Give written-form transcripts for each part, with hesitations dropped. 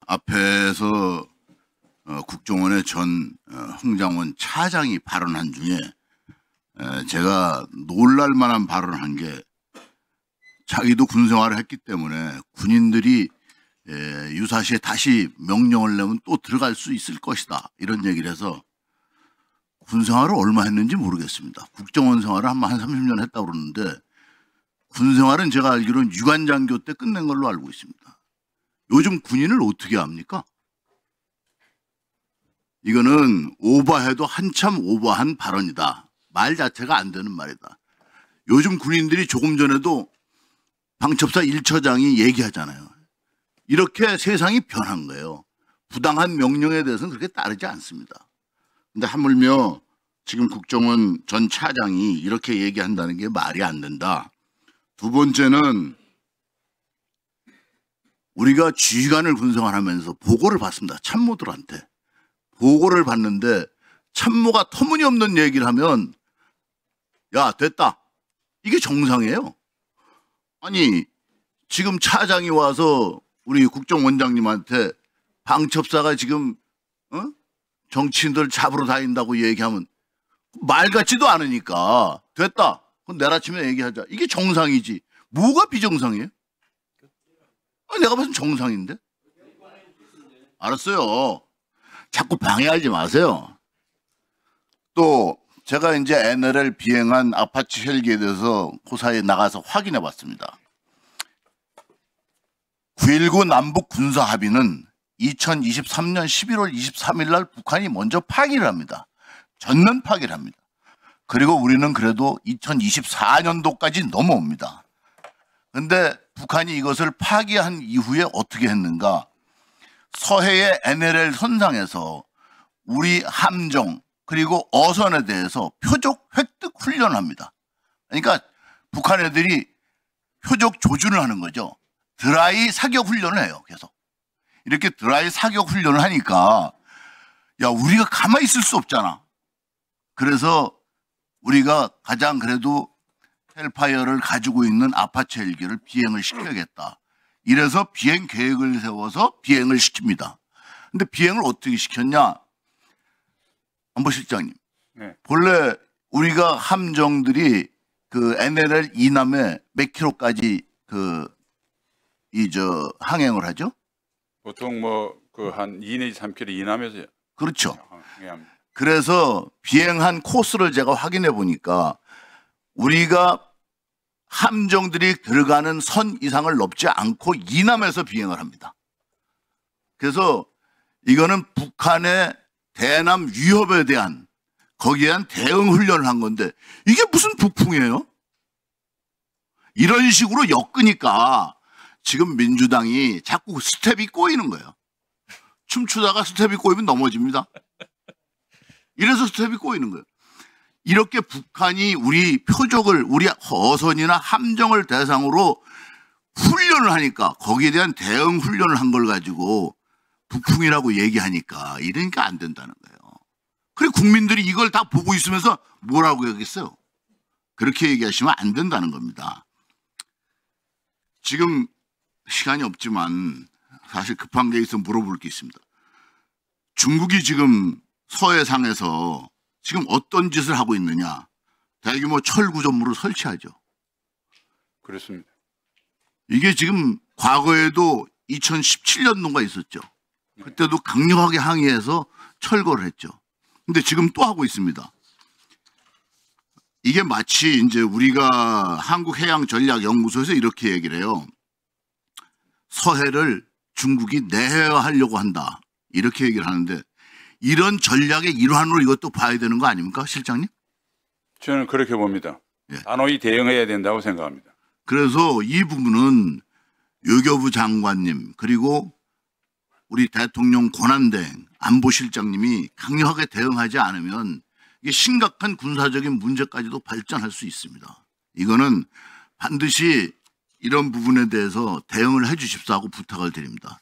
앞에서 국정원의 전 홍장원 차장이 발언한 중에 제가 놀랄 만한 발언을 한 게, 자기도 군 생활을 했기 때문에 군인들이 유사시에 다시 명령을 내면 또 들어갈 수 있을 것이다, 이런 얘기를 해서, 군 생활을 얼마 했는지 모르겠습니다. 국정원 생활을 한 30년 했다고 그러는데, 군 생활은 제가 알기로는 유관장교 때 끝낸 걸로 알고 있습니다. 요즘 군인을 어떻게 합니까? 이거는 오버해도 한참 오버한 발언이다. 말 자체가 안 되는 말이다. 요즘 군인들이 조금 전에도 방첩사 1처장이 얘기하잖아요. 이렇게 세상이 변한 거예요. 부당한 명령에 대해서는 그렇게 따르지 않습니다. 근데 하물며 지금 국정원 전 차장이 이렇게 얘기한다는 게 말이 안 된다. 두 번째는, 우리가 지휘관을 군생활하면서 보고를 받습니다. 참모들한테. 보고를 받는데 참모가 터무니없는 얘기를 하면, 야, 됐다, 이게 정상이에요. 아니, 지금 차장이 와서 우리 국정원장님한테 방첩사가 지금 정치인들 잡으러 다닌다고 얘기하면 말 같지도 않으니까, 됐다, 그럼 내일 아침에 얘기하자, 이게 정상이지. 뭐가 비정상이에요? 아니, 내가 봤을 땐 정상인데. 알았어요. 자꾸 방해하지 마세요. 또 제가 이제 NLL 비행한 아파치 헬기에 대해서 고사에 나가서 확인해 봤습니다. 9.19 남북 군사 합의는 2023년 11월 23일 날 북한이 먼저 파기를 합니다. 전면 파기를 합니다. 그리고 우리는 그래도 2024년도까지 넘어옵니다. 근데 북한이 이것을 파기한 이후에 어떻게 했는가? 서해의 NLL 선상에서 우리 함정 그리고 어선에 대해서 표적 획득 훈련을 합니다. 그러니까 북한 애들이 표적 조준을 하는 거죠. 드라이 사격 훈련을 해요. 계속 이렇게 드라이 사격 훈련을 하니까, 야, 우리가 가만히 있을 수 없잖아. 그래서 우리가 가장 그래도 헬파이어를 가지고 있는 아파치 헬기를 비행을 시켜야겠다. 이래서 비행 계획을 세워서 비행을 시킵니다. 근데 비행을 어떻게 시켰냐? 안보실장님, 네. 본래 우리가 함정들이 그 NLL 이남에 몇 킬로까지 항행을 하죠? 보통 한 2 내지 3km 이남에서. 그렇죠. 항해합니다. 그래서 비행한 코스를 제가 확인해 보니까 우리가 함정들이 들어가는 선 이상을 넘지 않고 이남에서 비행을 합니다. 그래서 이거는 북한의 대남 위협에 대한, 거기에 대한 대응 훈련을 한 건데, 이게 무슨 북풍이에요? 이런 식으로 엮으니까 지금 민주당이 자꾸 스텝이 꼬이는 거예요. 춤추다가 스텝이 꼬이면 넘어집니다. 이래서 스텝이 꼬이는 거예요. 이렇게 북한이 우리 표적을, 우리 어선이나 함정을 대상으로 훈련을 하니까, 거기에 대한 대응 훈련을 한 걸 가지고 북풍이라고 얘기하니까, 이러니까 안 된다는 거예요. 그리고 국민들이 이걸 다 보고 있으면서 뭐라고 하겠어요? 그렇게 얘기하시면 안 된다는 겁니다. 지금 시간이 없지만 사실 급한 게 있어서 물어볼 게 있습니다. 중국이 지금 서해상에서 지금 어떤 짓을 하고 있느냐? 대규모 철구조물을 설치하죠. 그렇습니다. 이게 지금 과거에도 2017년도가 있었죠. 그때도 강력하게 항의해서 철거를 했죠. 근데 지금 또 하고 있습니다. 이게 마치 이제 우리가 한국해양전략연구소에서 이렇게 얘기를 해요. 서해를 중국이 내해화하려고 한다, 이렇게 얘기를 하는데, 이런 전략의 일환으로 이것도 봐야 되는 거 아닙니까, 실장님? 저는 그렇게 봅니다. 예. 단호히 대응해야 된다고 생각합니다. 그래서 이 부분은 외교부 장관님, 그리고 우리 대통령 권한대행 안보실장님이 강력하게 대응하지 않으면 이게 심각한 군사적인 문제까지도 발전할 수 있습니다. 이거는 반드시 이런 부분에 대해서 대응을 해 주십사 하고 부탁을 드립니다.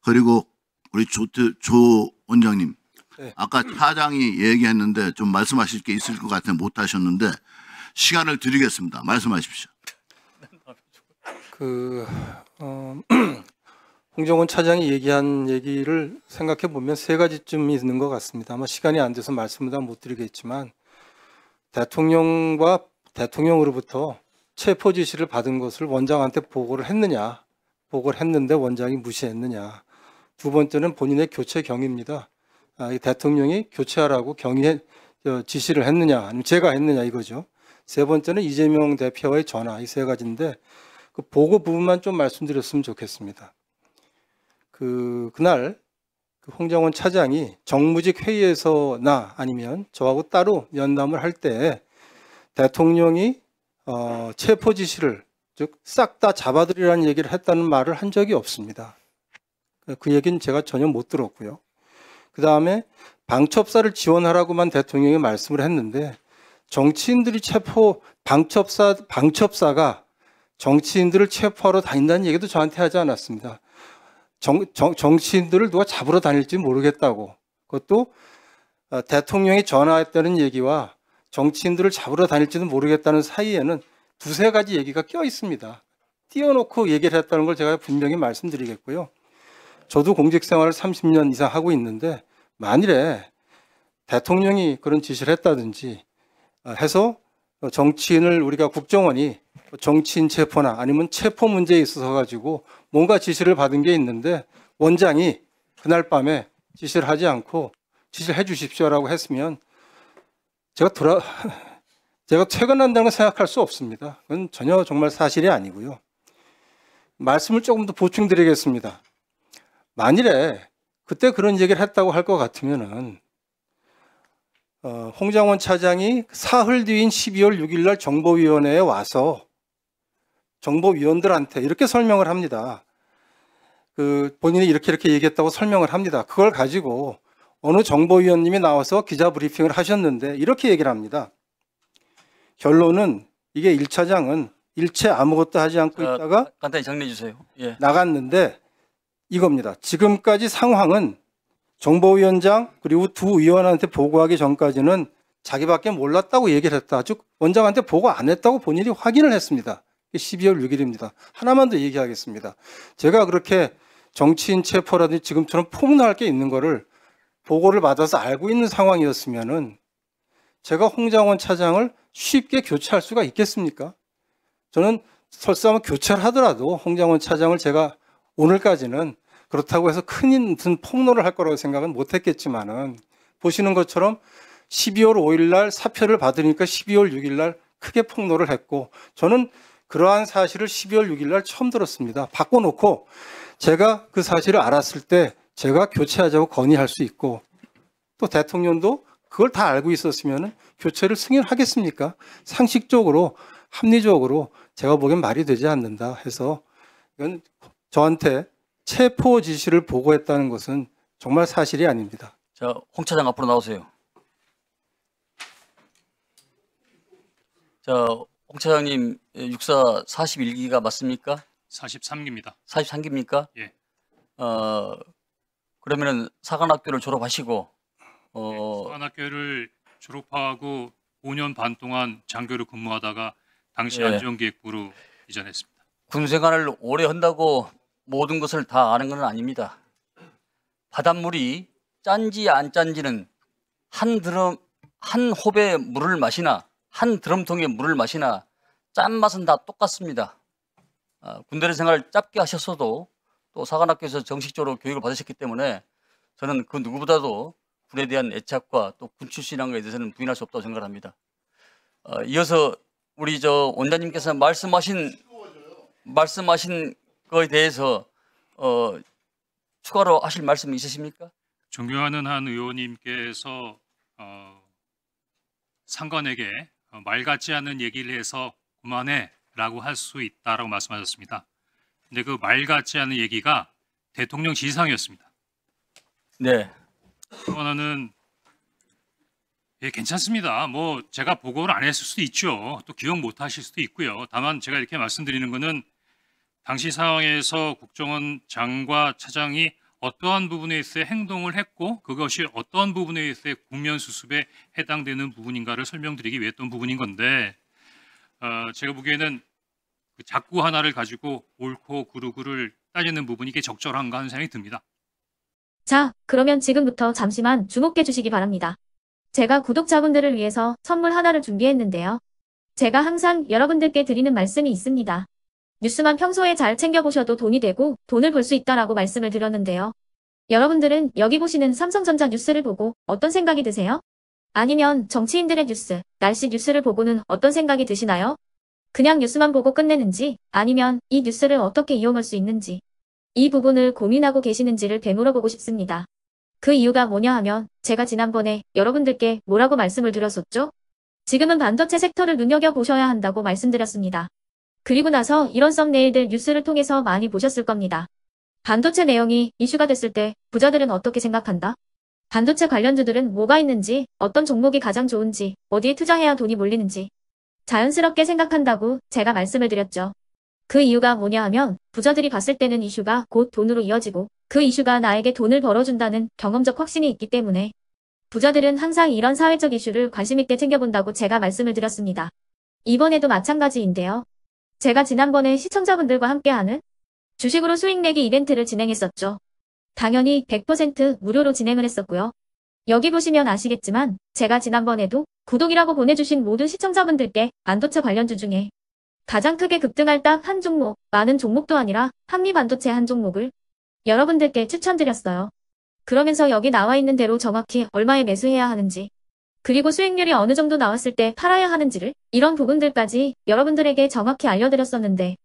그리고 우리 조 원장님, 네. 아까 차장이 얘기했는데 좀 말씀하실 게 있을 것 같아 못 하셨는데 시간을 드리겠습니다. 말씀하십시오. 홍정원 차장이 얘기한 얘기를 생각해 보면 세 가지쯤 있는 것 같습니다. 아마 시간이 안 돼서 말씀을 다 못 드리겠지만 대통령으로부터 체포 지시를 받은 것을 원장한테 보고를 했느냐, 보고를 했는데 원장이 무시했느냐. 두 번째는 본인의 교체 경위입니다. 이 대통령이 교체하라고 지시를 했느냐, 아니면 제가 했느냐 이거죠. 세 번째는 이재명 대표와의 전화, 이 세 가지인데 그 보고 부분만 좀 말씀드렸으면 좋겠습니다. 그날 홍정원 차장이 정무직 회의에서나 아니면 저하고 따로 면담을 할 때 대통령이 체포 지시를 즉 싹 다 잡아들이라는 얘기를 했다는 말을 한 적이 없습니다. 그 얘기는 제가 전혀 못 들었고요. 그 다음에 방첩사를 지원하라고만 대통령이 말씀을 했는데 정치인들이 방첩사가 정치인들을 체포하러 다닌다는 얘기도 저한테 하지 않았습니다. 정치인들을 누가 잡으러 다닐지 모르겠다고. 그것도 대통령이 전화했다는 얘기와 정치인들을 잡으러 다닐지는 모르겠다는 사이에는 두세 가지 얘기가 껴 있습니다. 띄워놓고 얘기를 했다는 걸 제가 분명히 말씀드리겠고요. 저도 공직 생활을 30년 이상 하고 있는데 만일에 대통령이 그런 지시를 했다든지 해서 정치인을 우리가 국정원이 정치인 체포나 아니면 체포 문제에 있어서 가지고 뭔가 지시를 받은 게 있는데 원장이 그날 밤에 지시를 하지 않고 지시를 해 주십시오라고 했으면 제가 퇴근한다는 걸 생각할 수 없습니다. 그건 전혀 정말 사실이 아니고요. 말씀을 조금 더 보충드리겠습니다. 만일에 그때 그런 얘기를 했다고 할 것 같으면은 홍장원 차장이 사흘 뒤인 12월 6일 날 정보위원회에 와서 정보위원들한테 이렇게 설명을 합니다. 본인이 이렇게 얘기했다고 설명을 합니다. 그걸 가지고 어느 정보위원님이 나와서 기자 브리핑을 하셨는데 이렇게 얘기를 합니다. 결론은 이게 1차장은 일체 아무것도 하지 않고 있다가 간단히 정리해 주세요. 예. 나갔는데 이겁니다. 지금까지 상황은 정보위원장 그리고 두 의원한테 보고하기 전까지는 자기밖에 몰랐다고 얘기를 했다. 즉 원장한테 보고 안 했다고 본인이 확인을 했습니다. 12월 6일입니다. 하나만 더 얘기하겠습니다. 제가 그렇게 정치인 체포라든지 지금처럼 폭로할 게 있는 거를 보고를 받아서 알고 있는 상황이었으면은 제가 홍장원 차장을 쉽게 교체할 수가 있겠습니까? 저는 설사 교체를 하더라도 홍장원 차장을 제가 오늘까지는 그렇다고 해서 큰 무슨 폭로를 할 거라고 생각은 못 했겠지만은 보시는 것처럼 12월 5일 날 사표를 받으니까 12월 6일 날 크게 폭로를 했고 저는 그러한 사실을 12월 6일 날 처음 들었습니다. 바꿔놓고 제가 그 사실을 알았을 때 제가 교체하자고 건의할 수 있고 또 대통령도 그걸 다 알고 있었으면 교체를 승인하겠습니까? 상식적으로 합리적으로 제가 보기엔 말이 되지 않는다 해서 이건 저한테 체포 지시를 보고했다는 것은 정말 사실이 아닙니다. 자, 홍 차장 앞으로 나오세요. 자, 홍 차장님 육사 41기가 맞습니까? 43기입니다. 43기입니까? 예. 그러면은 사관학교를 졸업하시고 사관학교를 졸업하고 5년 반 동안 장교로 근무하다가 당시 예. 안전기획부로 이전했습니다. 군 생활을 오래 한다고 모든 것을 다 아는 건 아닙니다. 바닷물이 짠지 안 짠지는 한 호배 물을 마시나 한 드럼통의 물을 마시나 짠맛은 다 똑같습니다. 군대 생활 짧게 하셨어도 또 사관학교에서 정식적으로 교육을 받으셨기 때문에 저는 그 누구보다도 군에 대한 애착과 또 군 출신이라는 것에 대해서는 부인할 수 없다고 생각합니다. 이어서 우리 원장님께서 말씀하신 거에 대해서 추가로 하실 말씀이 있으십니까? 존경하는 한 의원님께서 상관에게 말 같지 않은 얘기를 해서 그만해라고 할 수 있다라고 말씀하셨습니다. 근데 그 말 같지 않은 얘기가 대통령 지시사항이었습니다. 네. 그거는 예, 괜찮습니다. 뭐 제가 보고를 안 했을 수도 있죠. 또 기억 못 하실 수도 있고요. 다만 제가 이렇게 말씀드리는 거는 당시 상황에서 국정원 장과 차장이 어떠한 부분에 있어 행동을 했고 그것이 어떠한 부분에 있어 국면 수습에 해당되는 부분인가를 설명드리기 위해 했던 부분인 건데 제가 보기에는 그 작구 하나를 가지고 옳고 그르고를 따지는 부분이 이게 적절한가 하는 생각이 듭니다. 자, 그러면 지금부터 잠시만 주목해 주시기 바랍니다. 제가 구독자분들을 위해서 선물 하나를 준비했는데요. 제가 항상 여러분들께 드리는 말씀이 있습니다. 뉴스만 평소에 잘 챙겨보셔도 돈이 되고 돈을 벌 수 있다라고 말씀을 드렸는데요. 여러분들은 여기 보시는 삼성전자 뉴스를 보고 어떤 생각이 드세요? 아니면 정치인들의 뉴스, 날씨 뉴스를 보고는 어떤 생각이 드시나요? 그냥 뉴스만 보고 끝내는지 아니면 이 뉴스를 어떻게 이용할 수 있는지 이 부분을 고민하고 계시는지를 되물어보고 싶습니다. 그 이유가 뭐냐 하면 제가 지난번에 여러분들께 뭐라고 말씀을 드렸었죠? 지금은 반도체 섹터를 눈여겨보셔야 한다고 말씀드렸습니다. 그리고 나서 이런 썸네일들 뉴스를 통해서 많이 보셨을 겁니다. 반도체 내용이 이슈가 됐을 때 부자들은 어떻게 생각한다? 반도체 관련주들은 뭐가 있는지, 어떤 종목이 가장 좋은지, 어디에 투자해야 돈이 몰리는지 자연스럽게 생각한다고 제가 말씀을 드렸죠. 그 이유가 뭐냐 하면 부자들이 봤을 때는 이슈가 곧 돈으로 이어지고 그 이슈가 나에게 돈을 벌어준다는 경험적 확신이 있기 때문에 부자들은 항상 이런 사회적 이슈를 관심 있게 챙겨본다고 제가 말씀을 드렸습니다. 이번에도 마찬가지인데요. 제가 지난번에 시청자분들과 함께하는 주식으로 수익 내기 이벤트를 진행했었죠. 당연히 100% 무료로 진행을 했었고요. 여기 보시면 아시겠지만 제가 지난번에도 구독이라고 보내주신 모든 시청자분들께 반도체 관련주 중에 가장 크게 급등할 딱 한 종목, 많은 종목도 아니라 한미반도체 한 종목을 여러분들께 추천드렸어요. 그러면서 여기 나와 있는 대로 정확히 얼마에 매수해야 하는지, 그리고 수익률이 어느 정도 나왔을 때 팔아야 하는지를 이런 부분들까지 여러분들에게 정확히 알려드렸었는데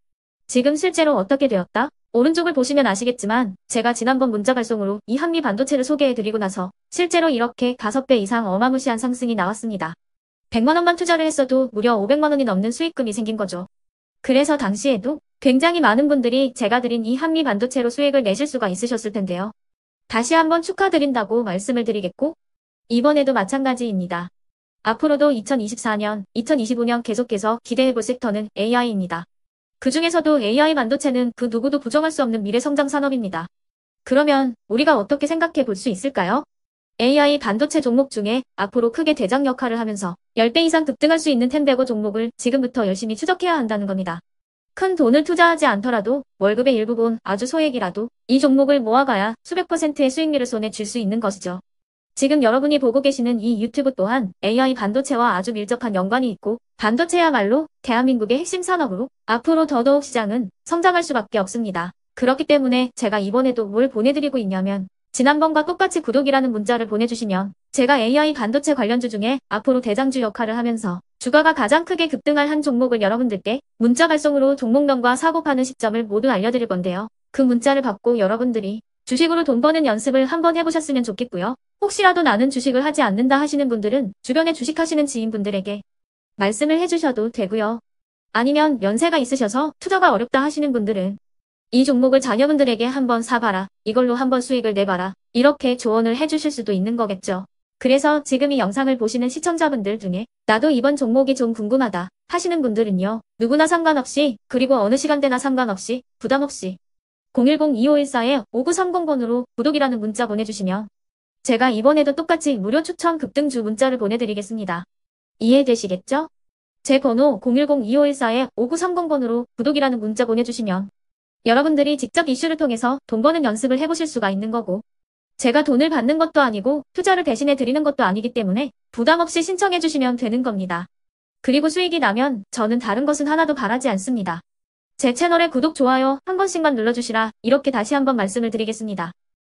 지금 실제로 어떻게 되었다? 오른쪽을 보시면 아시겠지만 제가 지난번 문자 발송으로 이 한미반도체를 소개해드리고 나서 실제로 이렇게 5배 이상 어마무시한 상승이 나왔습니다. 100만 원만 투자를 했어도 무려 500만 원이 넘는 수익금이 생긴 거죠. 그래서 당시에도 굉장히 많은 분들이 제가 드린 이 한미반도체로 수익을 내실 수가 있으셨을 텐데요. 다시 한번 축하드린다고 말씀을 드리겠고 이번에도 마찬가지입니다. 앞으로도 2024년, 2025년 계속해서 기대해볼 섹터는 AI입니다. 그 중에서도 AI 반도체는 그 누구도 부정할 수 없는 미래 성장 산업입니다. 그러면 우리가 어떻게 생각해 볼 수 있을까요? AI 반도체 종목 중에 앞으로 크게 대장 역할을 하면서 10배 이상 급등할 수 있는 텐베고 종목을 지금부터 열심히 추적해야 한다는 겁니다. 큰 돈을 투자하지 않더라도 월급의 일부분 아주 소액이라도 이 종목을 모아가야 수백 %의 수익률을 손에 쥘 수 있는 것이죠. 지금 여러분이 보고 계시는 이 유튜브 또한 AI 반도체와 아주 밀접한 연관이 있고 반도체야말로 대한민국의 핵심 산업으로 앞으로 더더욱 시장은 성장할 수밖에 없습니다. 그렇기 때문에 제가 이번에도 뭘 보내드리고 있냐면 지난번과 똑같이 구독이라는 문자를 보내주시면 제가 AI 반도체 관련주 중에 앞으로 대장주 역할을 하면서 주가가 가장 크게 급등할 한 종목을 여러분들께 문자 발송으로 종목명과 사고 파는 시점을 모두 알려드릴 건데요. 그 문자를 받고 여러분들이 주식으로 돈 버는 연습을 한번 해보셨으면 좋겠고요. 혹시라도 나는 주식을 하지 않는다 하시는 분들은 주변에 주식하시는 지인분들에게 말씀을 해주셔도 되고요. 아니면 연세가 있으셔서 투자가 어렵다 하시는 분들은 이 종목을 자녀분들에게 한번 사봐라. 이걸로 한번 수익을 내봐라. 이렇게 조언을 해주실 수도 있는 거겠죠. 그래서 지금 이 영상을 보시는 시청자분들 중에 나도 이번 종목이 좀 궁금하다 하시는 분들은요. 누구나 상관없이 그리고 어느 시간대나 상관없이 부담없이 010-2514-5930번으로 구독이라는 문자 보내주시면 제가 이번에도 똑같이 무료 추천 급등주 문자를 보내드리겠습니다. 이해되시겠죠? 제 번호 010-2514-5930번으로 구독이라는 문자 보내주시면 여러분들이 직접 이슈를 통해서 돈 버는 연습을 해보실 수가 있는 거고 제가 돈을 받는 것도 아니고 투자를 대신해 드리는 것도 아니기 때문에 부담 없이 신청해 주시면 되는 겁니다. 그리고 수익이 나면 저는 다른 것은 하나도 바라지 않습니다. 제 채널에 구독, 좋아요 한 번씩만 눌러주시라 이렇게 다시 한번 말씀을 드리겠습니다.